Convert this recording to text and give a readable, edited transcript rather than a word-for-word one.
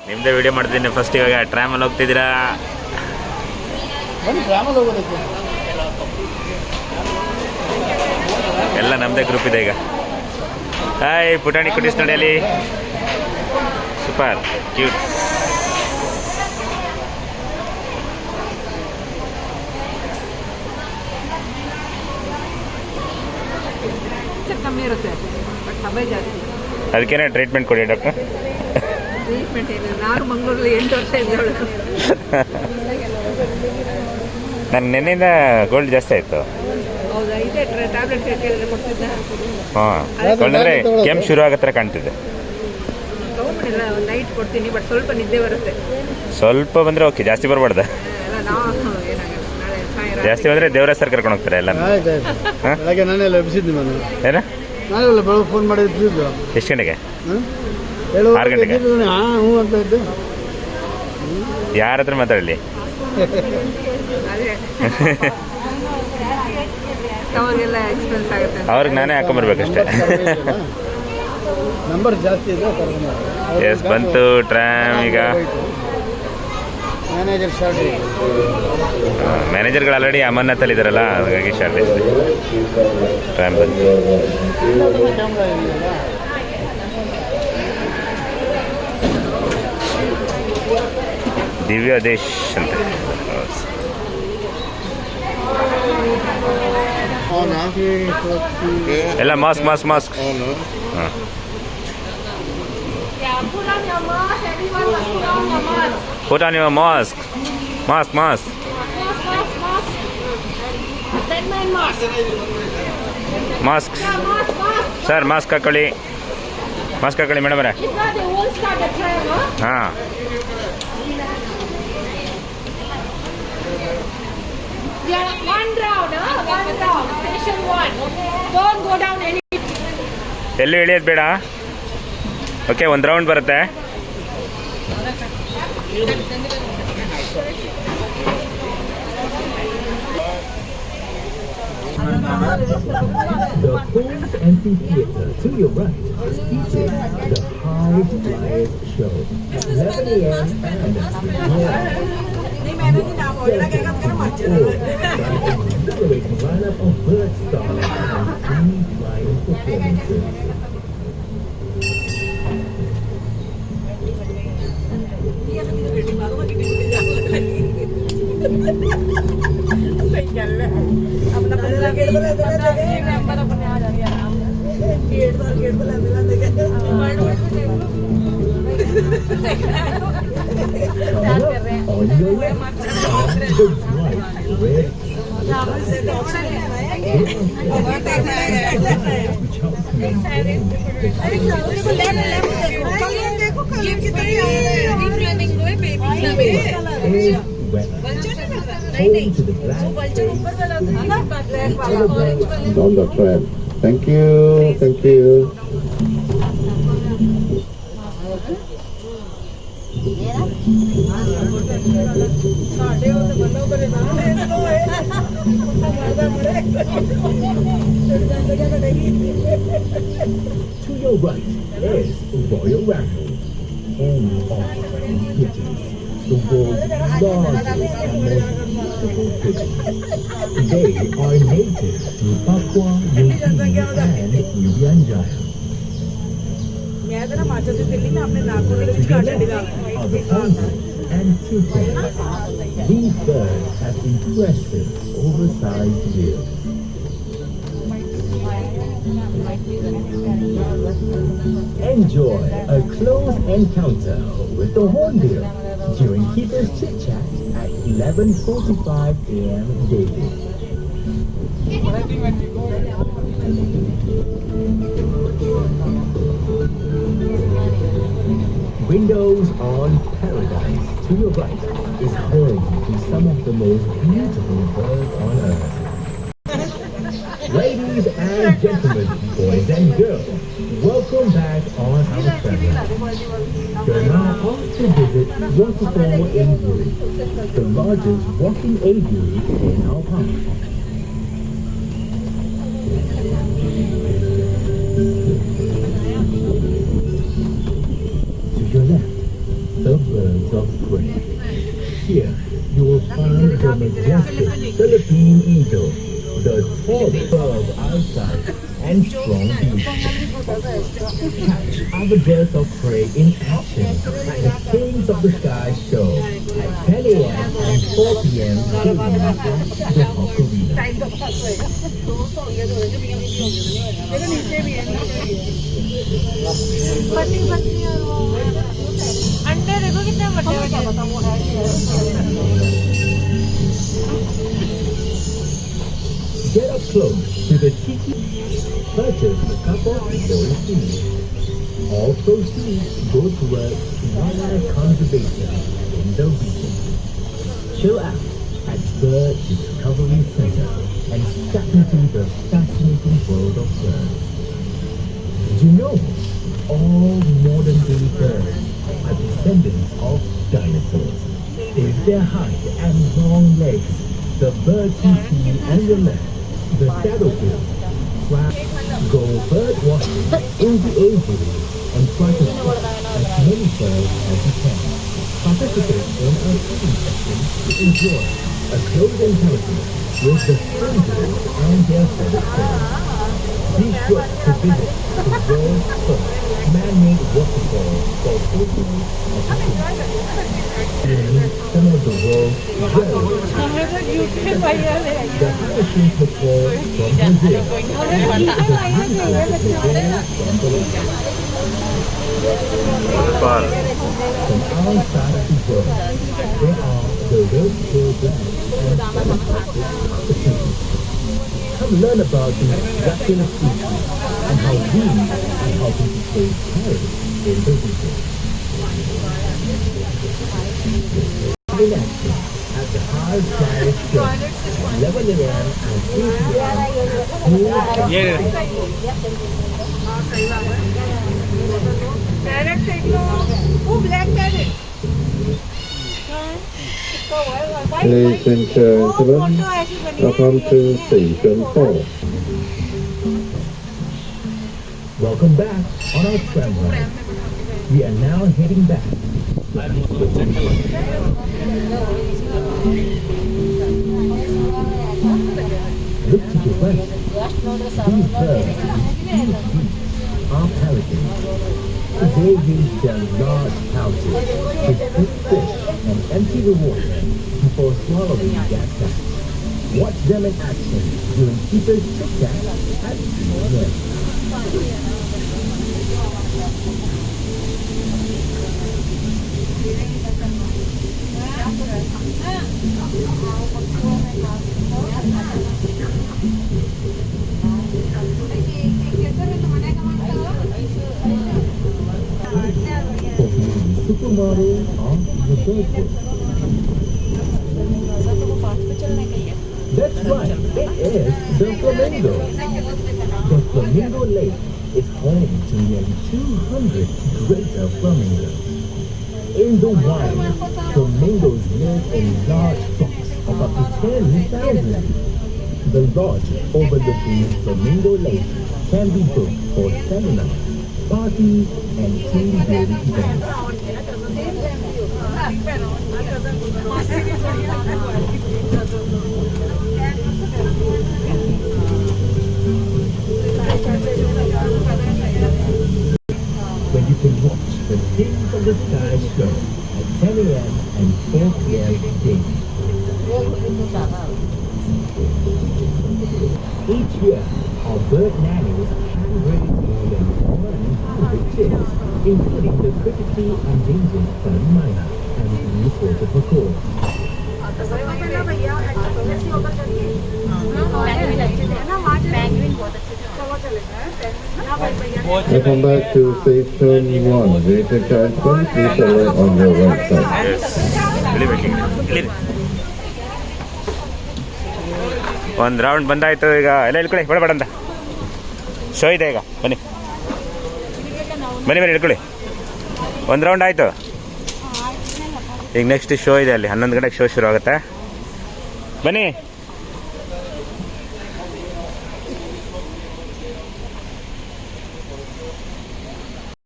ನಿಮ್ಮದೇ ವಿಡಿಯೋ ಮಾಡ್ತಿದ್ದೀನಿ ಫಸ್ಟ್. ಇವಾಗ ಟ್ರಾಮಲ್ಲಿ ಹೋಗ್ತಿದ್ದೀರಾ? ಎಲ್ಲ ನಮ್ಮದೇ ಗ್ರೂಪ್ ಇದೆ ಈಗ. ಹಾಯ್ ಪುಟಾಣಿ ಕುಟೀಸ್ ನೋಡಿ ಅಲ್ಲಿ, ಸೂಪರ್ ಕ್ಯೂಟ್. ಕಮ್ಮಿ ಇರುತ್ತೆ ಬಟ್ ಹಬೆ ಜಾಸ್ತಿ. ಅದಕ್ಕೇನೆ ಟ್ರೀಟ್ಮೆಂಟ್ ಕೊಡಿ ಡಾಕ್ಟರ್. ಟ್ರೀಟ್ಮೆಂಟ್ ಇಲ್ಲ, ನಾನು ಮಂಗಳೂರಲ್ಲಿ 8 ವರ್ಷ ಇದ್ದವಳು. ನನಗೆ ನಿನ್ನೆಯಿಂದ ಗೋಲ್ಡ್ ಜಾಸ್ತಿ ಆಯಿತು. ಹೌದಾ? ಇದೆ ಟ್ಯಾಬ್ಲೆಟ್ ಕೊಡ್ತಿದ್ದೆ. ಹಾಂ, ಕೊಂಡ್ರೆ ಕೆಮ್ಮು ಶುರು ಆಗೋ ಥರ ಕಾಣ್ತಿದೆ. ತೊಗೊಂಬಿಡಿಲ್ಲ, ಒಂದು ನೈಟ್ ಕೊಡ್ತೀನಿ, ಬಟ್ ಸ್ವಲ್ಪ ನಿದ್ದೆ ಬರುತ್ತೆ. ಸ್ವಲ್ಪ ಬಂದರೆ ಓಕೆ, ಜಾಸ್ತಿ ಬರಬಾರ್ದು. ಜಾಸ್ತಿ ಬಂದರೆ ದೇವರ ಸರ್ ಕರ್ಕೊಂಡು ಹೋಗ್ತಾರೆ ಎಲ್ಲ. ಏನ ಫೋನ್ ಮಾಡಿದ್ದು ಎಷ್ಟು ಗಂಟೆಗೆ? 6 ಗಂಟೆಗೆ. ಯಾರ ಹತ್ರ ಮಾತಾಡಲಿ? ಅವ್ರಿಗೆ ನಾನೇ ಹಾಕೊಂಬರ್ಬೇಕಷ್ಟೇ. ನಂಬರ್ ಜಾಸ್ತಿ ಇದೆ. ಎಸ್ ಬಂತು ಟ್ರಾಮ್. ಈಗ ಮ್ಯಾನೇಜರ್ಗಳು ಆಲ್ರೆಡಿ ಅಮರ್ನಾಥಲ್ಲಿ ಇದ್ದಾರಲ್ಲ, ಹಾಗಾಗಿ ಶಾರ್ಟೇಜ್ ಇದೆ. ಟ್ರಾಮ್ ಬಂತು. ದಿವ್ಯಾದೇಶ್ ಅಂತ ಎಲ್ಲ ಮಾಸ್ಕ್ ಮಾಸ್ಕ್ ಮಾಸ್ಕ್. ಹಾಂ, put on your mask. Mask, mask. Mask. Sir, mask ಹಾಕೊಳ್ಳಿ. ಮಾಸ್ಕ್ ಹಾಕೊಳ್ಳಿ ಮೇಡಮ್ ಅವರೇ. ಹಾಂ, ಎಲ್ಲೂ ಇಳಿಯೋದು ಬೇಡ. ಓಕೆ, ಒಂದು ರೌಂಡ್ ಬರುತ್ತೆ. The Ford's Amphitheater to your right is featuring the High Flyers Show at 11 a.m. and at 3 p.m. Exhilarating lineup of bird stars and free flying performances. On your left, the bright red which helps maintain to the on the tram. Thank you, thank you. To your right is Royal Raffle, home of pigeons, the world's largest and most beautiful pigeons. They are native to Papua New Guinea and Irian To the left are the hornbills and toucans. These birds have impressive, oversized bills. Enjoy a close encounter with the hornbill during Keeper's Chit Chat at 11:45 a.m. daily. Windows on Paradise to your right is home to some of the most beautiful birds on earth. Ladies and gentlemen, boys and girls, welcome back on our channel. You're now off to visit Waterfall Aviary, the largest walking aviary in our park. To your left, the year, you will find the majestic Philippine eagle, the tallest bird outside and strong beak. Catch other birds of prey in action at the Kings of the Sky show at 10 a.m. and 4 p.m. daily at the Hawk Arena. अंडे देखो कितने बड़े Get up close to the tiki. Purchase a couple for receipt. All proceeds go towards wildlife conservation in the region. Chill out at Bird Discovery Center and step into the fascinating world of birds. Did you know all modern day birds are descendants of dinosaurs? With their height and long legs, the birds you see and relax, the saddlebill, go bird watching in the aviary and try to spot as many birds as you can. Participate in a swimming session to enjoy a close encounter with the strangers and their fellow friends. Be sure to visit the world's first man-made waterfall for personal opportunities. Some of the world's rarest the Hyacinth Patrol from Brazil, and the beautiful Patrol from Colombia. Super. From our side of the world, there are the red programs and opportunities. Come learn about the miraculous species and how we are helping to save parrots in the region. In action at the High Flyer Show at 11 a.m. and 3 p.m. Carrot देख लो वो black carrot Ladies and gentlemen, welcome to Station 4. Welcome back on our tram ride. We are now heading back. Look to the west. These birds are pelicans. They use their large pouches to scoop fish and empty the water before swallowing their sack. Watch them in action during keepers chit-chat at sea. Supermodel on the bird. That's right, it is the flamingo. The flamingo lake is home to nearly 200 greater flamingos. In the wild, flamingos live in large flocks of up to 10,000. The lodge overlooking Flamingo Lake can be booked for seminars, parties, and team building events. When you can watch the Kings of the Sky show at 10 a.m. and 4 p.m. daily. Each year, our bird nannies hand-raise more than 100 chicks, including the critically endangered fern myna and blue quarter macaw. Welcome back to Station 1. Ladies and gentlemen, please alert on your right side. ಒಂದು round ಬಂದಾಯ್ತು. ಈಗ ಎಲ್ಲ ಇಳ್ಕೊಳ್ಳಿ, ಬಡ ಅಂತ show ಇದೆ. ಈಗ ಬನ್ನಿ ಬನ್ನಿ ಬನ್ನಿ ಇಳ್ಕೊಳ್ಳಿ. ಒಂದು ರೌಂಡ್ ಆಯಿತು. ಈಗ ನೆಕ್ಸ್ಟ್ ಶೋ ಇದೆ ಅಲ್ಲಿ 11 ಗಂಟೆಗೆ ಶೋ ಶುರು ಆಗುತ್ತೆ. ಬನ್ನಿ.